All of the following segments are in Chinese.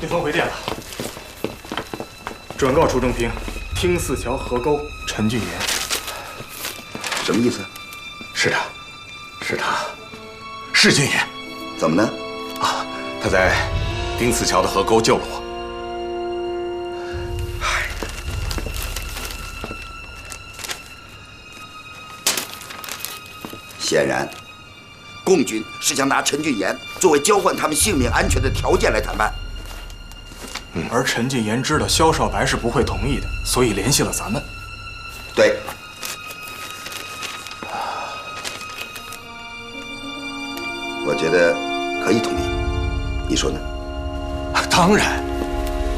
对方回电了，转告楚正平，汀泗桥河沟陈俊言。什么意思？是他，是他，是俊言。怎么呢？啊，他在汀泗桥的河沟救了我。显然，共军是想拿陈俊言作为交换他们性命安全的条件来谈判。而陈俊言知道萧少白是不会同意的，所以联系了咱们。对。我觉得可以同意，你说呢？当然，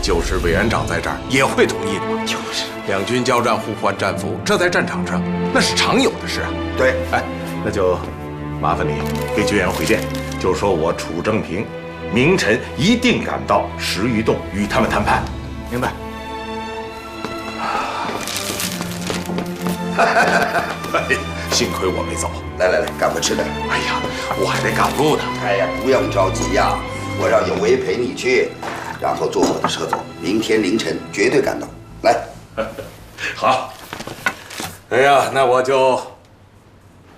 就是委员长在这儿也会同意的嘛。就是，两军交战互换战俘，这在战场上那是常有的事啊。对，哎，那就麻烦你给军员回电，就说我楚正平明晨一定赶到石峪洞与他们谈判。明白。幸亏我没走。来，赶快吃点。哎呀，我还得赶路呢。哎呀，不用着急呀，我让有为陪你去，然后坐我的车走，明天凌晨绝对赶到。来，好。哎呀，那我就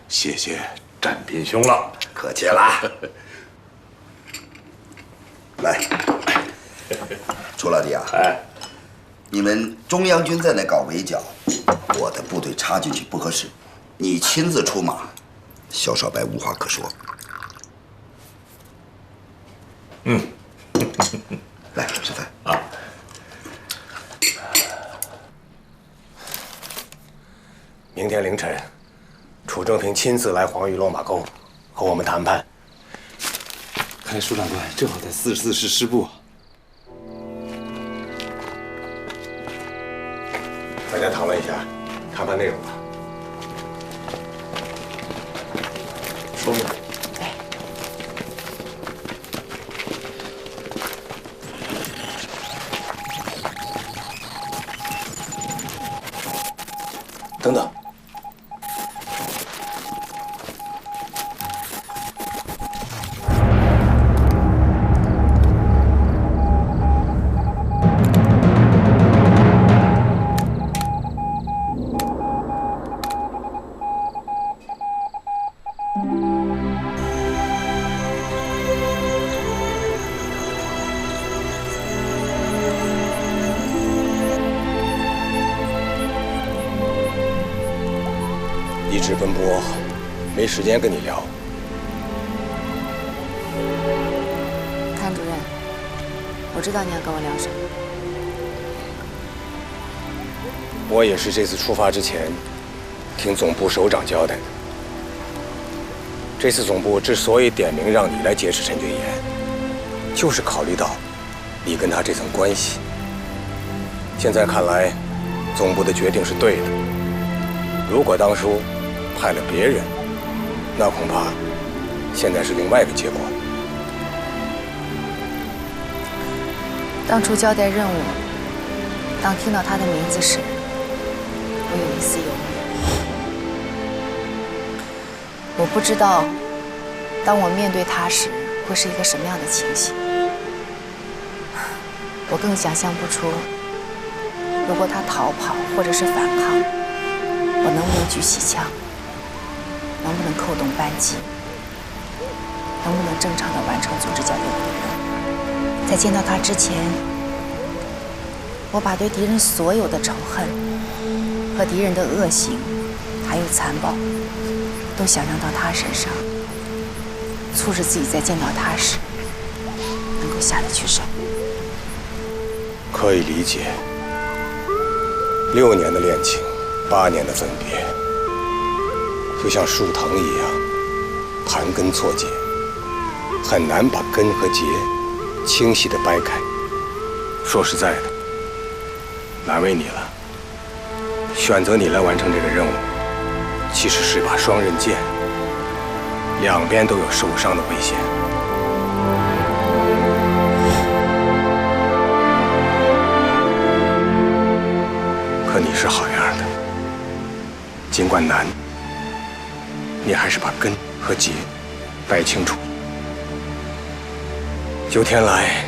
谢谢战斌兄了。客气啦。来，楚老弟啊，哎，你们中央军在那搞围剿，我的部队插进去不合适，你亲自出马，萧少白无话可说。来吃饭啊。明天凌晨，楚正平亲自来黄峪落马沟，和我们谈判。看来舒长官正好在44师师部。大家讨论一下谈判内容吧。说吧。等等。一直奔波，没时间跟你聊。谭主任，我知道你要跟我聊什么。我也是这次出发之前，听总部首长交代的。这次总部之所以点名让你来劫持陈俊言，就是考虑到你跟他这层关系。现在看来，总部的决定是对的。如果当初派了别人，那恐怕现在是另外一个结果。当初交代任务，当听到他的名字时，我有一丝犹豫。我不知道，当我面对他时，会是一个什么样的情形。我更想象不出，如果他逃跑或者是反抗，我能不能举起枪？能不能扣动扳机？能不能正常的完成组织交给我的任务？在见到他之前，我把对敌人所有的仇恨和敌人的恶行，还有残暴，都想象到他身上，促使自己在见到他时能够下得去手。可以理解，6年的恋情，8年的分别。就像树藤一样，盘根错节，很难把根和节清晰地掰开。说实在的，难为你了。选择你来完成这个任务，其实是把双刃剑，两边都有受伤的危险。可你是好样的，尽管难。你还是把根和结掰清楚。9天来，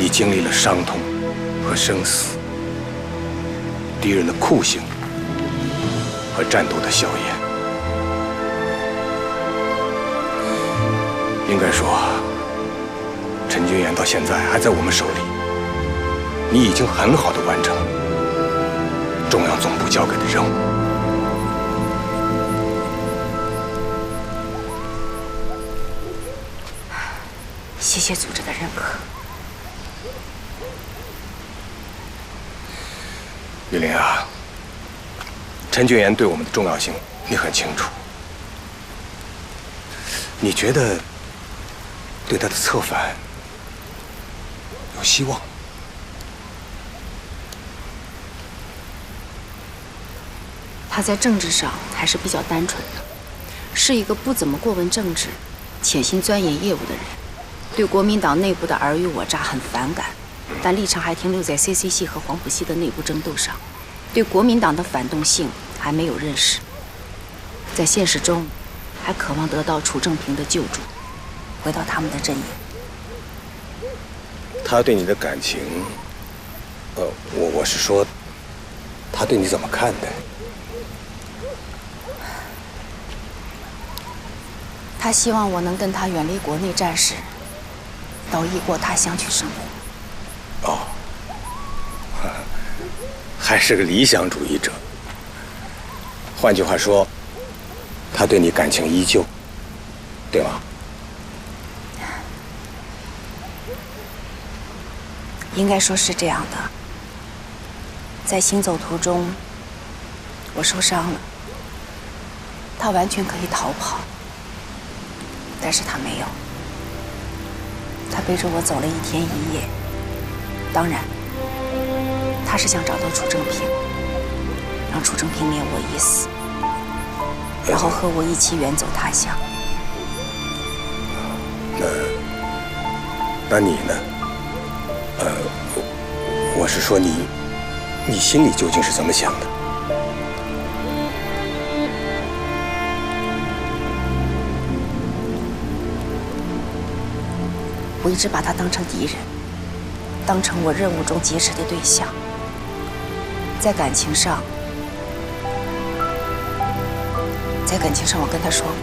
你经历了伤痛和生死，敌人的酷刑和战斗的硝烟。应该说，陈君言到现在还在我们手里，你已经很好的完成中央总部交给的任务。谢谢组织的认可。玉林啊，陈君言对我们的重要性你很清楚。你觉得对他的策反有希望？他在政治上还是比较单纯的，是一个不怎么过问政治、潜心钻研业务的人。对国民党内部的尔虞我诈很反感，但立场还停留在 CC 系和黄埔系的内部争斗上，对国民党的反动性还没有认识。在现实中，还渴望得到楚正平的救助，回到他们的阵营。他对你的感情，我是说，他对你怎么看待？他希望我能跟他远离国内战事，到异国他乡去生活。哦，还是个理想主义者。换句话说，他对你感情依旧，对吗？应该说是这样的。在行走途中，我受伤了，他完全可以逃跑，但是他没有。他背着我走了1天1夜，当然，他是想找到楚正平，让楚正平免我一死，然后和我一起远走他乡。那你呢？我是说你心里究竟是怎么想的？我一直把他当成敌人，当成我任务中劫持的对象。在感情上，我跟他说过，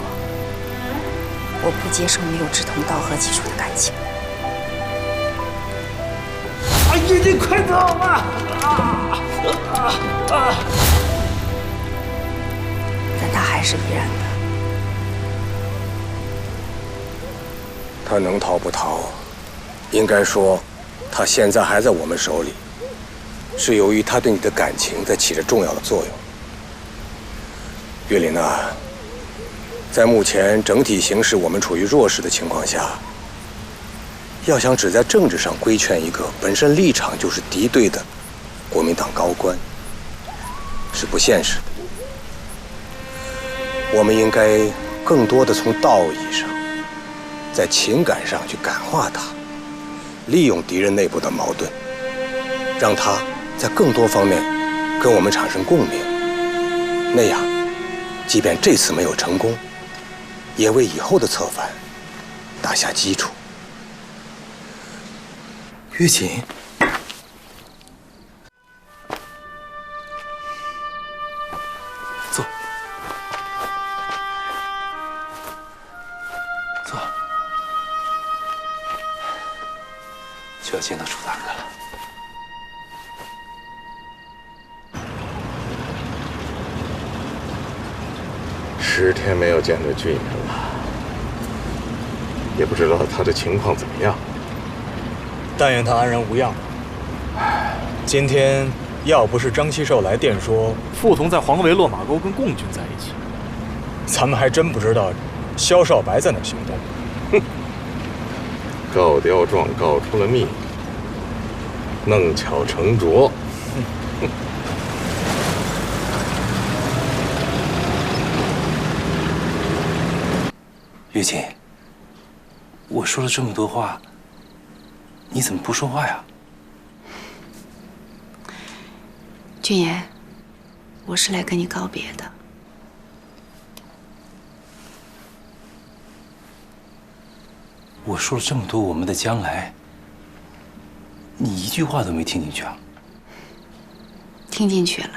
我不接受没有志同道合基础的感情。哎呀，你快走吧！但他还是依然的。他能逃不逃？应该说，他现在还在我们手里，是由于他对你的感情在起着重要的作用。岳林啊，在目前整体形势我们处于弱势的情况下，要想只在政治上规劝一个本身立场就是敌对的国民党高官，是不现实的。我们应该更多的从道义上，在情感上去感化他，利用敌人内部的矛盾，让他在更多方面跟我们产生共鸣。那样，即便这次没有成功，也为以后的策反打下基础。玉锦，坐，坐，就要见到楚大哥了。10天没有见着俊言了，也不知道他的情况怎么样。但愿他安然无恙。今天要不是张七寿来电说傅彤在黄维落马沟跟共军在一起，咱们还真不知道萧少白在哪行动。哼，告刁状告出了秘密，弄巧成拙。玉锦，我说了这么多话，你怎么不说话呀？俊言，我是来跟你告别的。我说了这么多我们的将来，你一句话都没听进去啊？听进去了。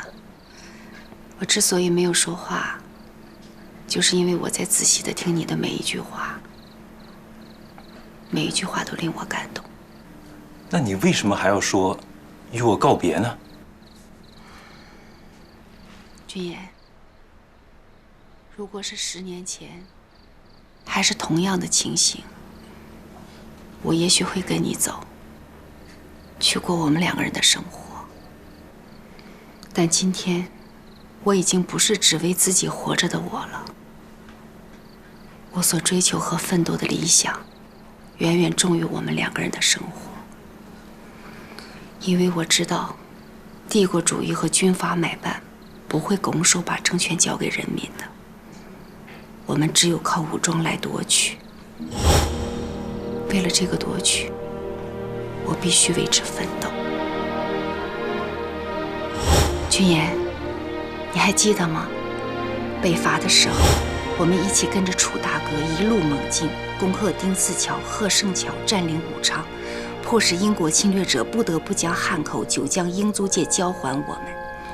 我之所以没有说话，就是因为我在仔细地听你的每一句话，每一句话都令我感动。那你为什么还要说与我告别呢？君言，如果是10年前，还是同样的情形，我也许会跟你走，去过我们2个人的生活。但今天，我已经不是只为自己活着的我了。我所追求和奋斗的理想，远远重于我们2个人的生活。因为我知道，帝国主义和军阀买办不会拱手把政权交给人民的。我们只有靠武装来夺取。为了这个夺取，我必须为之奋斗。君言，你还记得吗？北伐的时候，我们一起跟着楚大哥一路猛进，攻克丁字桥、贺胜桥，占领武昌，迫使英国侵略者不得不将汉口、九江英租界交还我们，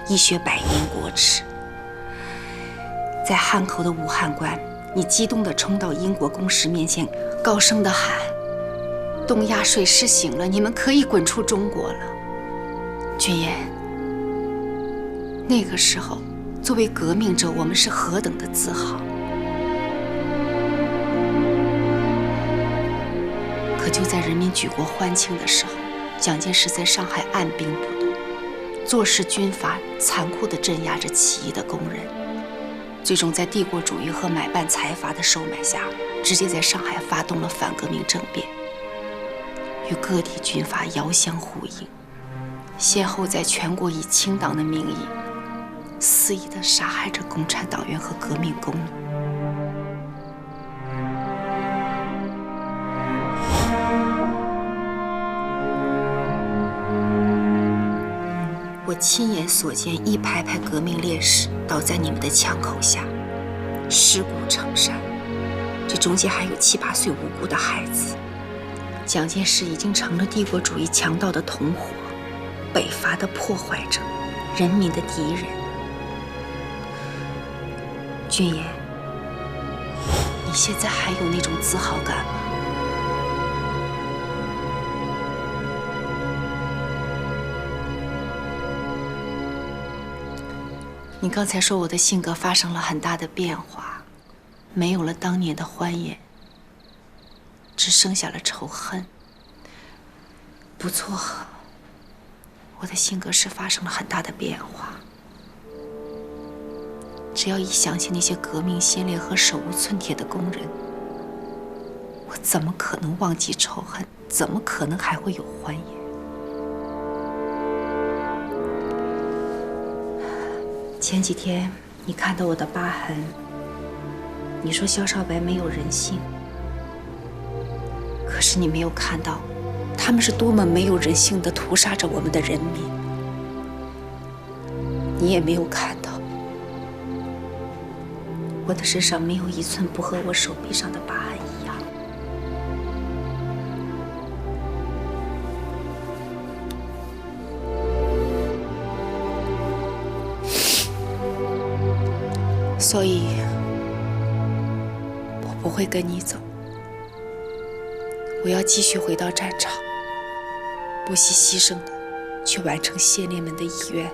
以雪百年国耻。在汉口的武汉关，你激动地冲到英国公使面前，高声地喊：“东亚水师醒了，你们可以滚出中国了。”君言，那个时候，作为革命者，我们是何等的自豪。可就在人民举国欢庆的时候，蒋介石在上海按兵不动，坐视军阀残酷地镇压着起义的工人，最终在帝国主义和买办财阀的收买下，直接在上海发动了反革命政变，与各地军阀遥相呼应，先后在全国以清党的名义肆意地杀害着共产党员和革命工奴。我亲眼所见一排排革命烈士倒在你们的枪口下，尸骨成山，这中间还有7、8岁无辜的孩子。蒋介石已经成了帝国主义强盗的同伙，北伐的破坏者，人民的敌人。君言，你现在还有那种自豪感吗？你刚才说我的性格发生了很大的变化，没有了当年的欢颜，只剩下了仇恨。不错，我的性格是发生了很大的变化。只要一想起那些革命先烈和手无寸铁的工人，我怎么可能忘记仇恨？怎么可能还会有欢颜？前几天你看到我的疤痕，你说萧少白没有人性，可是你没有看到他们是多么没有人性地屠杀着我们的人民。你也没有看到我的身上没有一寸不和我手臂上的疤痕一样。所以，我不会跟你走。我要继续回到战场，不惜牺牲的去完成先烈们的遗愿。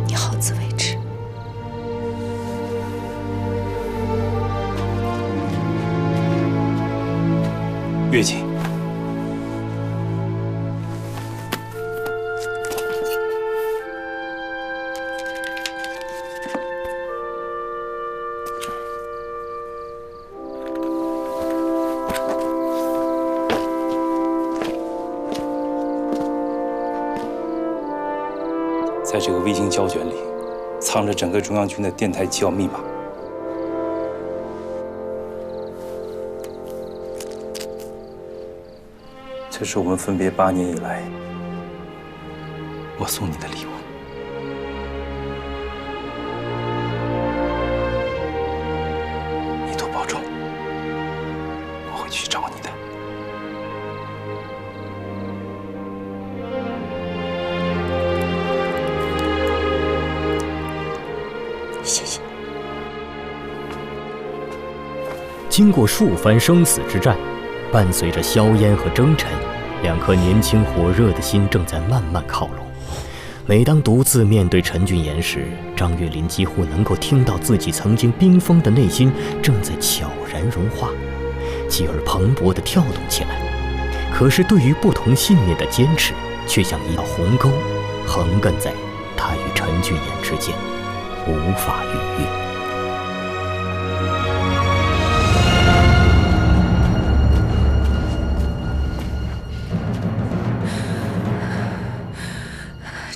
你好自为之。月琴。在这个微型胶卷里，藏着整个中央军的电台机要密码。这是我们分别8年以来，我送你的礼物。经过数番生死之战，伴随着硝烟和征尘，两颗年轻火热的心正在慢慢靠拢。每当独自面对陈俊言时，张月林几乎能够听到自己曾经冰封的内心正在悄然融化，继而蓬勃地跳动起来。可是对于不同信念的坚持，却像一道鸿沟，横亘在他与陈俊言之间，无法逾越。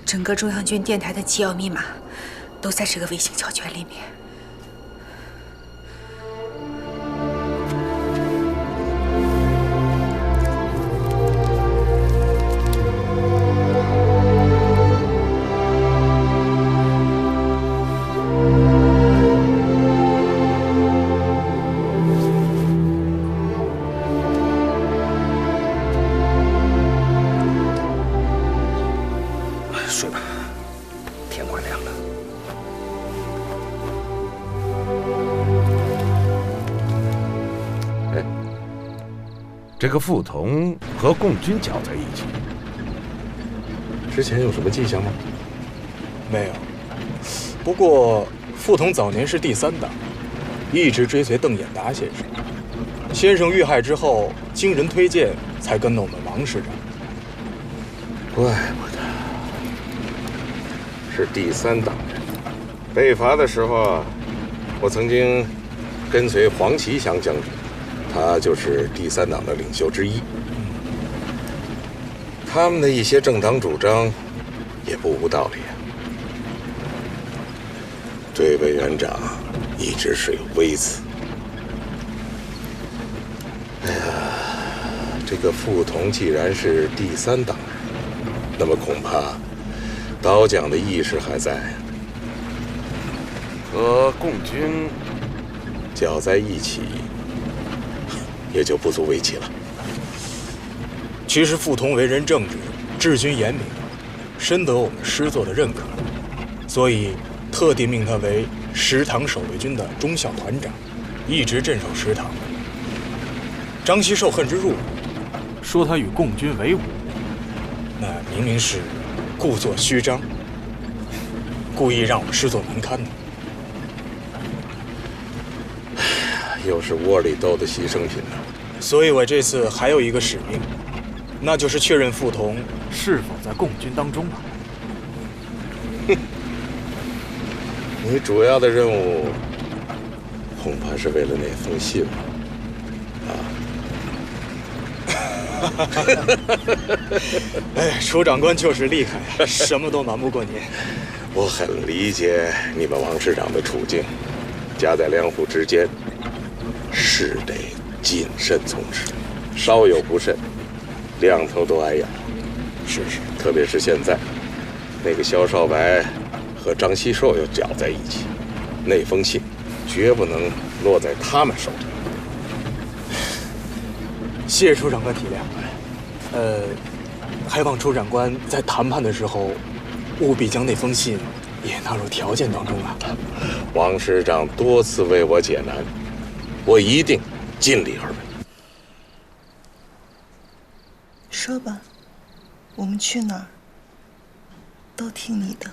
整个中央军电台的机要密码都在这个微型胶卷里面。睡吧，天快亮了。哎，这个傅彤和共军搅在一起，之前有什么迹象吗？没有。不过傅彤早年是第3党，一直追随邓演达先生。先生遇害之后，经人推荐才跟了我们王师长。怪不得是第3党人。北伐的时候，我曾经跟随黄其祥将军，他就是第3党的领袖之一。他们的一些政党主张也不无道理啊。这位元长一直是有微词。哎呀，这个傅彤既然是第3党人，那么恐怕倒蒋的意识还在，和共军搅在一起，也就不足为奇了。其实傅彤为人正直，治军严明，深得我们师座的认可，所以特地命他为10堂守卫军的中校团长，一直镇守10堂。张锡寿恨之入骨，说他与共军为伍，那明明是故作虚张，故意让我们师座难堪的。又是窝里斗的牺牲品呢。所以我这次还有一个使命，那就是确认傅彤是否在共军当中啊。你主要的任务恐怕是为了那封信吧？哎，楚长官就是厉害啊，什么都瞒不过您。我很理解你们王师长的处境，夹在两虎之间，是得谨慎从事，稍有不慎，两头都挨咬。是，特别是现在，那个萧少白和张锡寿又搅在一起，那封信绝不能落在他们手里。谢谢楚长官体谅。还望楚长官在谈判的时候，务必将那封信也纳入条件当中啊。王师长多次为我解难，我一定尽力而为。说吧，我们去哪儿？都听你的。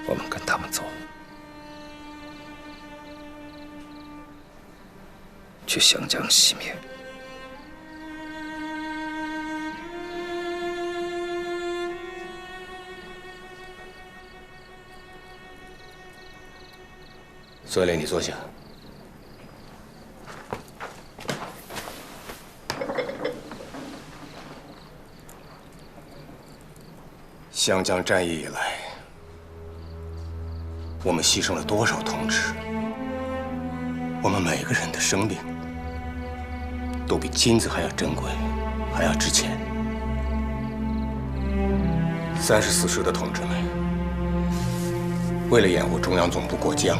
我们跟他们走，去湘江熄灭。孙烈，你坐下。湘江战役以来，我们牺牲了多少同志？我们每个人的生命都比金子还要珍贵，还要值钱。34师的同志们，为了掩护中央总部过江，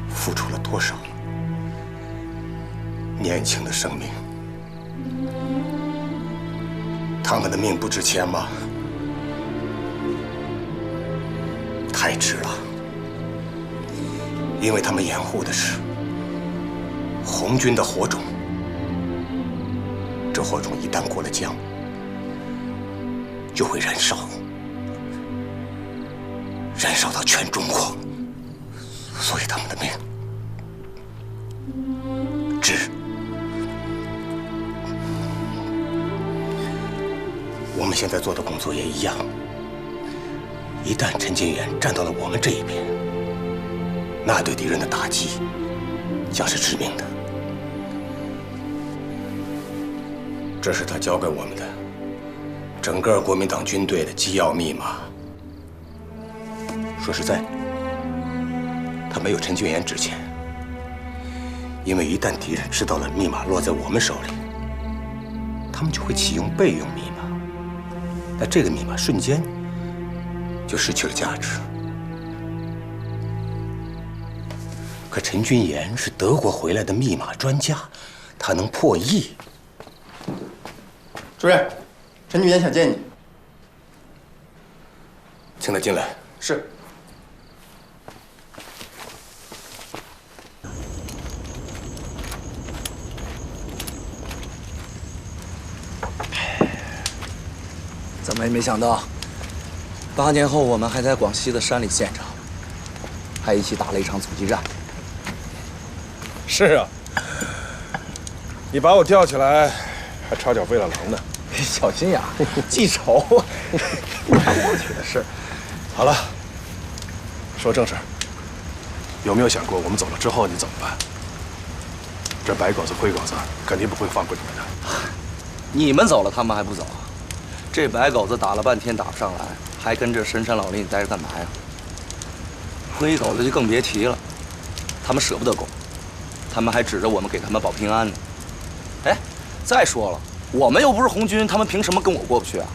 付出了多少年轻的生命？他们的命不值钱吗？太迟了，因为他们掩护的是红军的火种。这火种一旦过了江，就会燃烧，燃烧到全中国。所以他们的命值。我们现在做的工作也一样。一旦陈金元站到了我们这一边，那对敌人的打击将是致命的。这是他交给我们的整个国民党军队的机要密码。说实在，他没有陈俊言值钱，因为一旦敌人知道了密码落在我们手里，他们就会启用备用密码，那这个密码瞬间就失去了价值。可陈君言是德国回来的密码专家，他能破译。主任，陈君言想见你。请他进来。是。怎么也没想到，8年后我们还在广西的山里见着，还一起打了一场阻击战。是啊，你把我吊起来，还差点喂了狼呢。小心眼，记仇啊！过去的事。好了，说正事儿。有没有想过我们走了之后你怎么办？这白狗子、灰狗子肯定不会放过你们的。你们走了，他们还不走啊？这白狗子打了半天打不上来，还跟这深山老林里待着干嘛呀？灰狗子就更别提了，他们舍不得狗，他们还指着我们给他们保平安呢。哎，再说了，我们又不是红军，他们凭什么跟我过不去啊？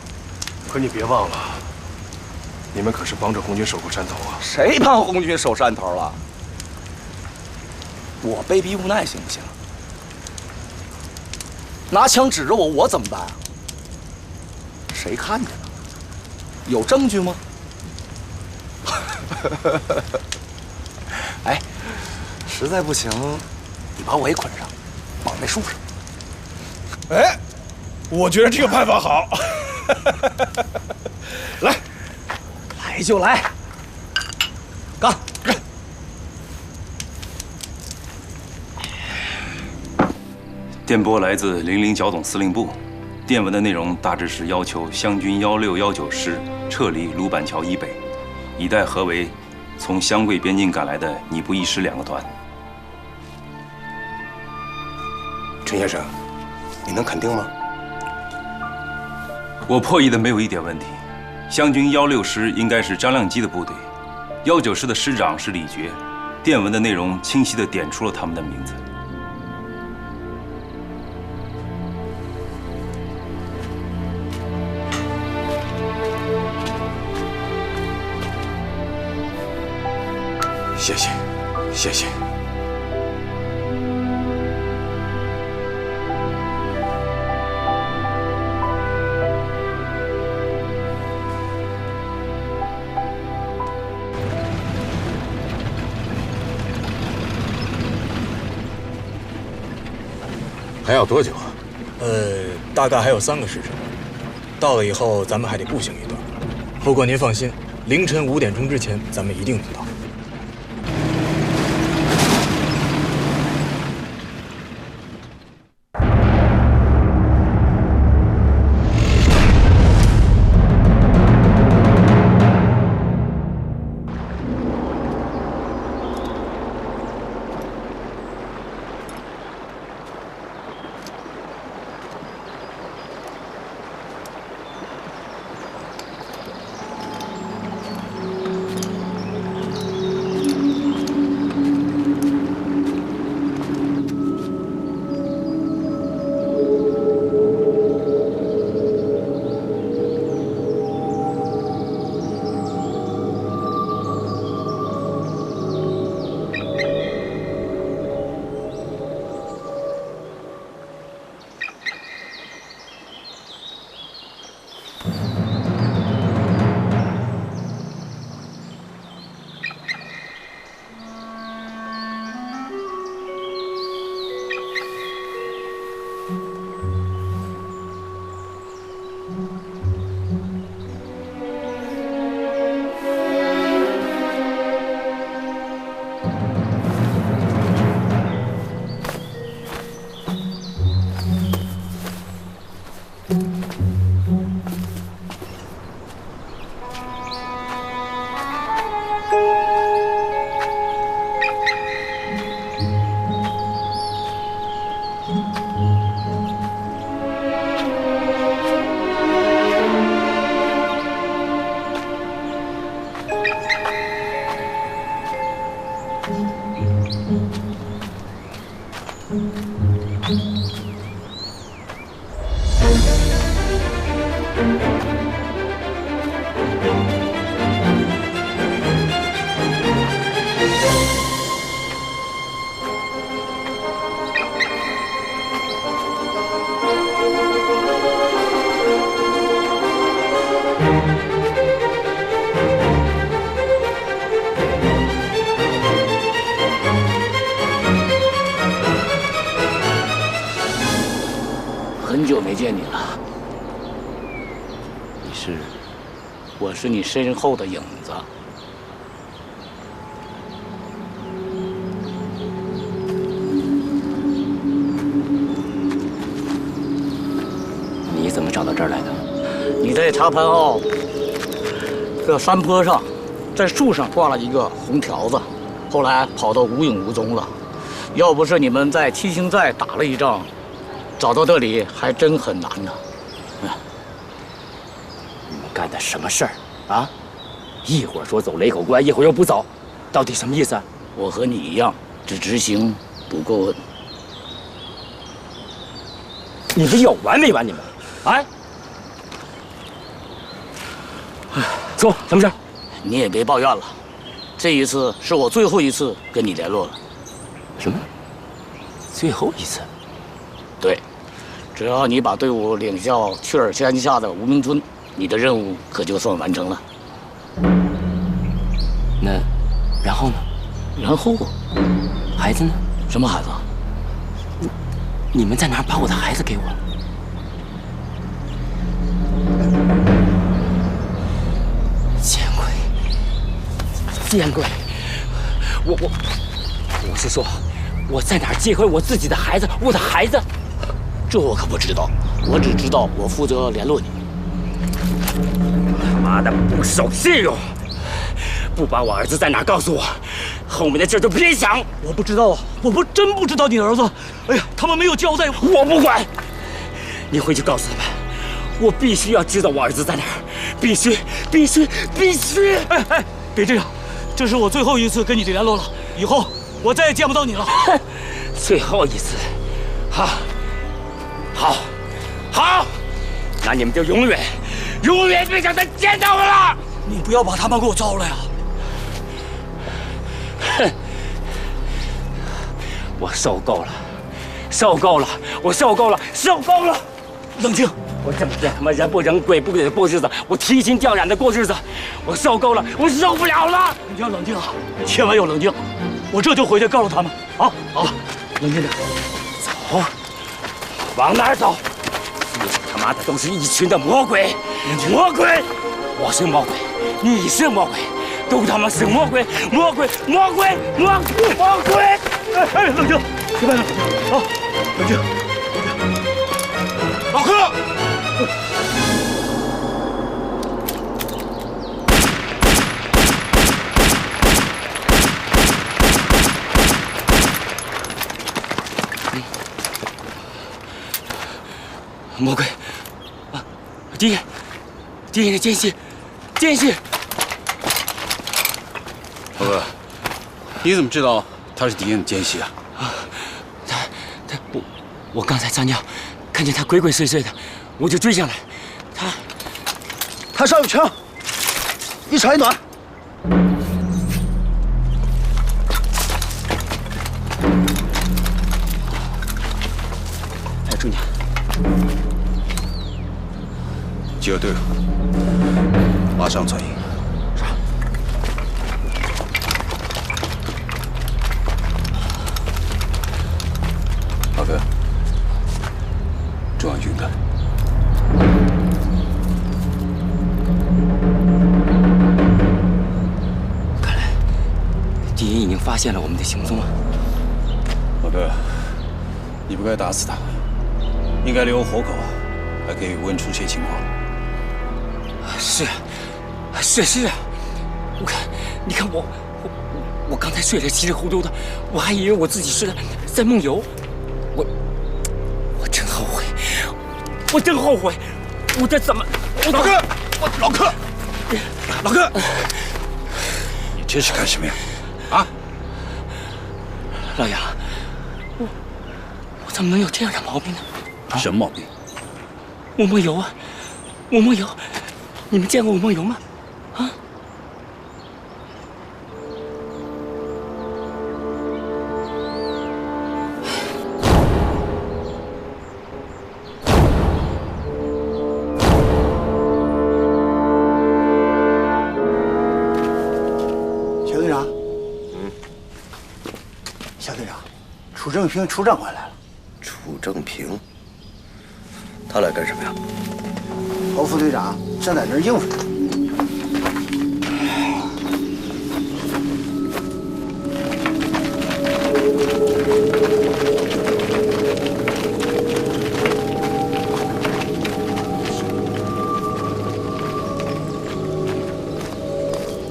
可你别忘了，你们可是帮着红军守过山头啊！谁帮红军守山头了？我卑鄙无奈行不行？拿枪指着我，我怎么办啊？谁看见了？有证据吗？哎，实在不行，你把我也捆上，绑在树上。哎，我觉得这个办法好。来，来就来，干！电波来自00剿总司令部。电文的内容大致是要求湘军16、19师撤离鲁板桥以北，以待合围从湘桂边境赶来的你部1师2个团。陈先生，你能肯定吗？我破译的没有一点问题。湘军16师应该是张亮基的部队，19师的师长是李觉。电文的内容清晰地点出了他们的名字。谢谢，谢谢。还要多久啊？大概还有3个时辰。到了以后，咱们还得步行一段。不过您放心，凌晨5点钟之前，咱们一定能到。见你了。你是？我是你身后的影子。你怎么找到这儿来的？你在查盘坳这山坡上，在树上挂了一个红条子，后来跑得无影无踪了。要不是你们在七星寨打了一仗，找到这里还真很难呢。你们干的什么事儿啊？一会儿说走雷口关，一会儿又不走，到底什么意思啊？我和你一样，只执行不过问。你们有完没完？你们，啊？说什么事？你也别抱怨了，这一次是我最后一次跟你联络了。什么？最后一次？对，只要你把队伍领到雀儿山下的无名村，你的任务可就算完成了。那，然后呢？然后，孩子呢？什么孩子？你们在哪儿把我的孩子给我了？见鬼！见鬼！我是说，我在哪儿接回我自己的孩子？我的孩子？这我可不知道，我只知道我负责联络你。他妈的，不守信用！不把我儿子在哪儿告诉我，后面的事就别想。我不知道啊，我真不知道你儿子。哎呀，他们没有交代我不管。你回去告诉他们，我必须要知道我儿子在哪儿，必须！哎，别这样，这是我最后一次跟你联络了，以后我再也见不到你了。最后一次，好，那你们就永远别想再见到我了。你不要把他们给我招来啊！哼！我受够了，我受够了！冷静！我整天他妈人不人鬼不鬼的过日子，我提心吊胆的过日子，我受够了，我受不了了！你要冷静啊，千万要冷静！我这就回去告诉他们。好，冷静点。走，往哪儿走？你他妈的都是一群的魔鬼！我是魔鬼，你是魔鬼，都他妈是魔鬼！哎，冷静，别冷静，好，冷静。老柯，魔鬼啊！敌人的奸细！老哥，你怎么知道他是敌人的奸细啊？我刚才撒尿，看见他鬼鬼祟祟的，我就追上来。他上有枪，一长一短。哎，中间。集合队伍，马上传营。老哥，中央军看。看来敌人已经发现了我们的行踪了。老哥，你不该打死他，应该留活口，还可以问出些情况。是啊，你看我刚才睡得稀里糊涂的，我还以为我自己是在梦游，我真后悔，我这怎么？老柯，你这是干什么呀？啊！老杨，我怎么能有这样的毛病呢？什么毛病？我梦游啊，你们见过我梦游吗？啊？小队长，小队长，楚正平出账回来了。楚正平，他来干什么呀？侯副队长正在那儿应付着。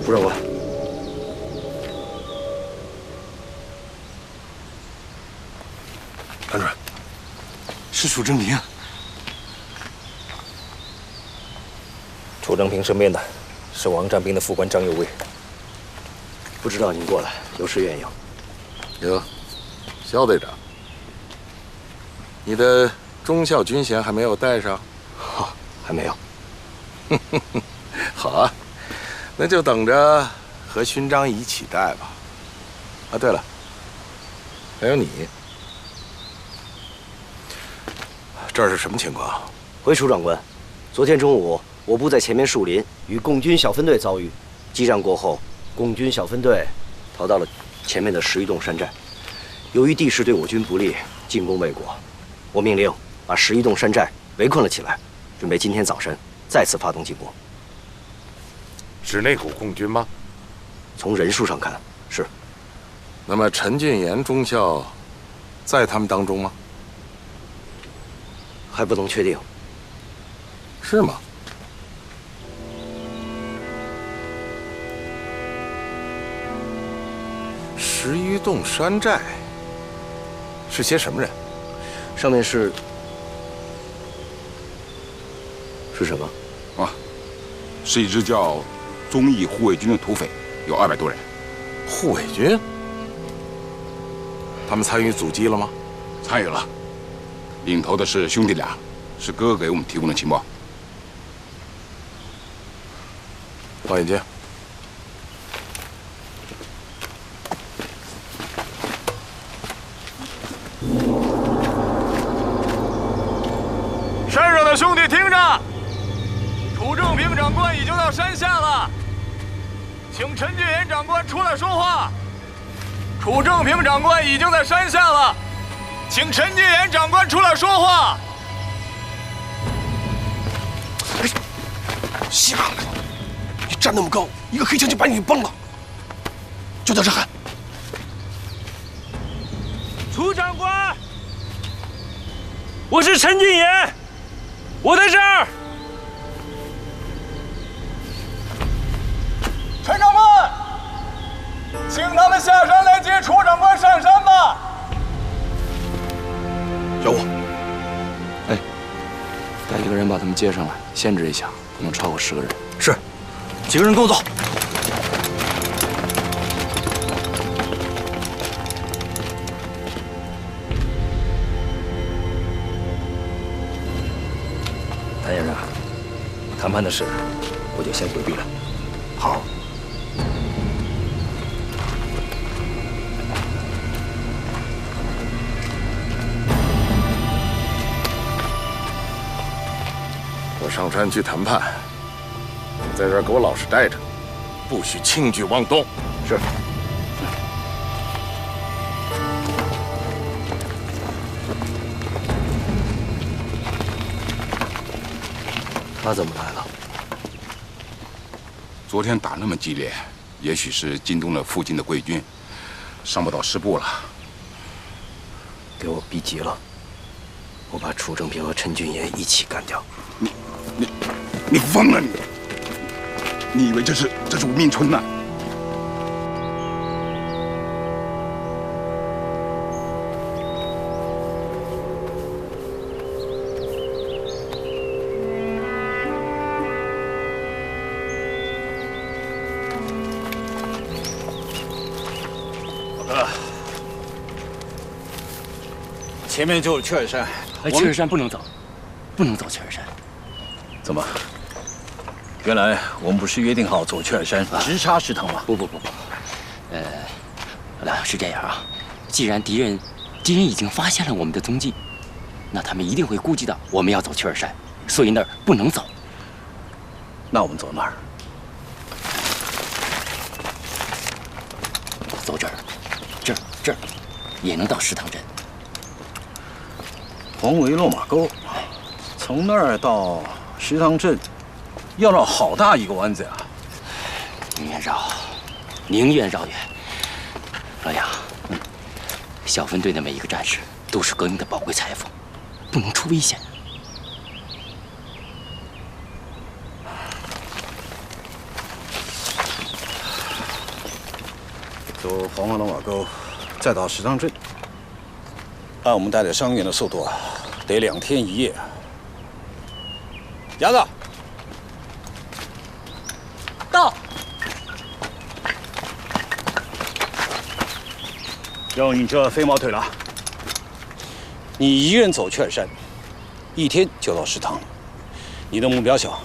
副长官，团长，是楚正平。楚正平身边的是王占兵的副官张右卫。不知道您过来有失远迎。哟，肖队长，你的忠孝军衔还没有带上？还没有。好啊，那就等着和勋章一起带吧。啊，对了，还有你，这是什么情况？回楚长官，昨天中午我部在前面树林与共军小分队遭遇，激战过后，共军小分队逃到了前面的11洞山寨。由于地势对我军不利，进攻未果，我命令把11洞山寨围困了起来，准备今天早晨再次发动进攻。是那股共军吗？从人数上看是。那么陈俊言中校在他们当中吗？还不能确定。是吗？11洞山寨是些什么人？上面是什么？啊，是一支叫忠义护卫军的土匪，有200多人。护卫军？他们参与阻击了吗？参与了，领头的是兄弟俩，是哥哥给我们提供的情报。望远镜。山上的兄弟听着，楚正平长官已经到山下了，请陈俊言长官出来说话。楚正平长官已经在山下了，请陈俊言长官出来说话。下来！你站那么高，一个黑枪就把你给崩了。就在这喊。楚长官，我是陈俊言，我在这儿。陈长官，请他们下山来接楚长官上山吧。小武，哎，带一个人把他们接上来，限制一下，不能超过10个人。是，几个人跟我走。谭先生，谈判的事我就先回避了。好。我上山去谈判，你在这儿给我老实待着，不许轻举妄动。是。他怎么来了？昨天打那么激烈，也许是惊动了附近的贵军，上不到师部了。给我逼急了，我把楚正平和陈俊言一起干掉。你疯了你！你以为这是无命村呐？前面就是雀儿山。雀儿山不能走，不能走雀儿山。怎么？原来我们不是约定好走雀儿山直插石塘吗？不，是这样啊。既然敌人已经发现了我们的踪迹，那他们一定会估计到我们要走雀儿山，所以那儿不能走。那我们走哪儿？走这儿，这儿也能到石塘镇。黄围落马沟，从那儿到石塘镇，要绕好大一个弯子呀！宁愿绕，宁愿绕远。老杨，小分队的每一个战士都是革命的宝贵财富，不能出危险。走黄河龙马沟，再到石塘镇，按我们带的伤员的速度啊，得2天1夜啊。伢子，到。用你这飞毛腿了。你一个人走劝山，1天就到石塘了。你的目标小，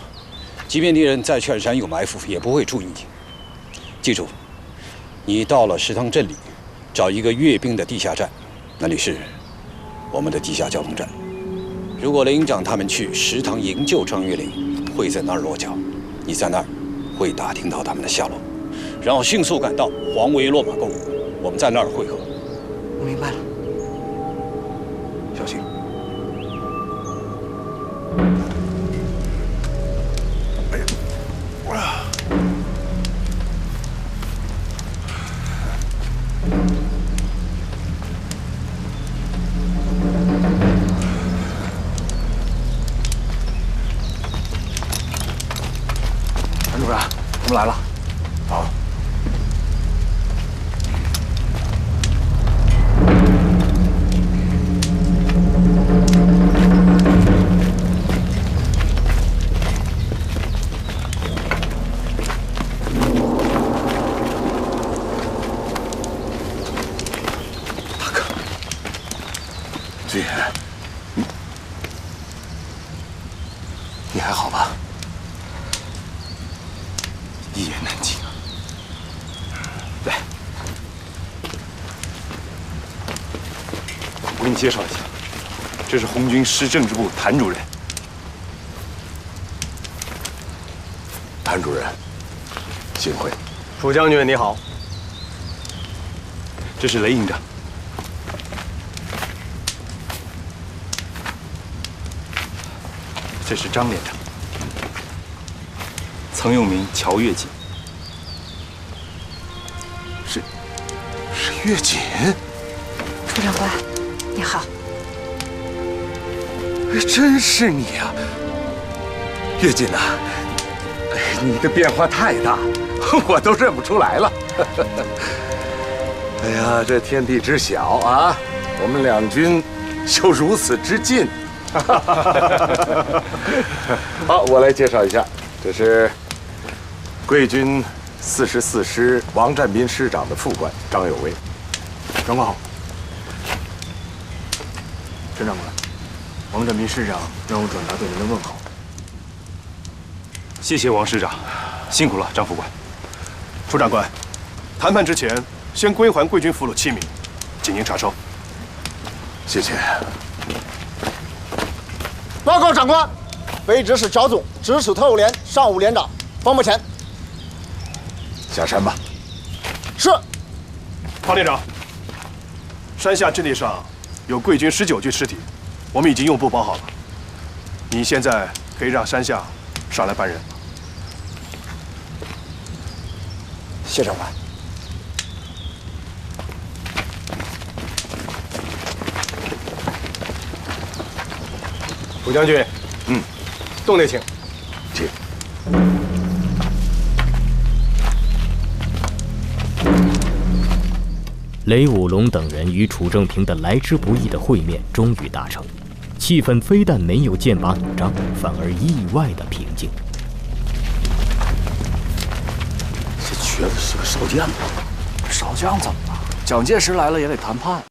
即便敌人在劝山有埋伏，也不会注意你。记住，你到了石塘镇里，找一个阅兵的地下站，那里是我们的地下交通站。如果连长他们去石塘营救张月龄，会在那儿落脚。你在那儿会打听到他们的下落，然后迅速赶到黄维落马沟，我们在那儿会合。我明白了，小心。哎呀，哇！陈主任，我们来了。好。军，你还好吧？一言难尽啊！来，我给你介绍一下，这是红军师政治部谭主任。谭主任，幸会。楚将军你好，这是雷营长。这是张连长，曾用名乔跃锦。是跃锦。楚长官，你好。真是你呀，跃锦呐！你的变化太大，我都认不出来了。哎呀，这天地之小啊，我们两军就如此之近。好，我来介绍一下，这是贵军44师王占斌师长的副官张有为。长官好。陈长官，王占斌师长让我转达对您的问候。谢谢王师长，辛苦了，张副官。楚长官，谈判之前先归还贵军俘虏7名，请您查收。谢谢。报告长官，北指使乔总指使特务连上午连长方伯乾。下山吧。是。方连长，山下阵地上有贵军19具尸体，我们已经用布包好了。你现在可以让山下上来搬人。谢长官。楚将军，洞内请。请。雷武龙等人与楚正平的来之不易的会面终于达成，气氛非但没有剑拔弩张，反而意外的平静。这瘸子是个少将吗？少将怎么了？蒋介石来了也得谈判。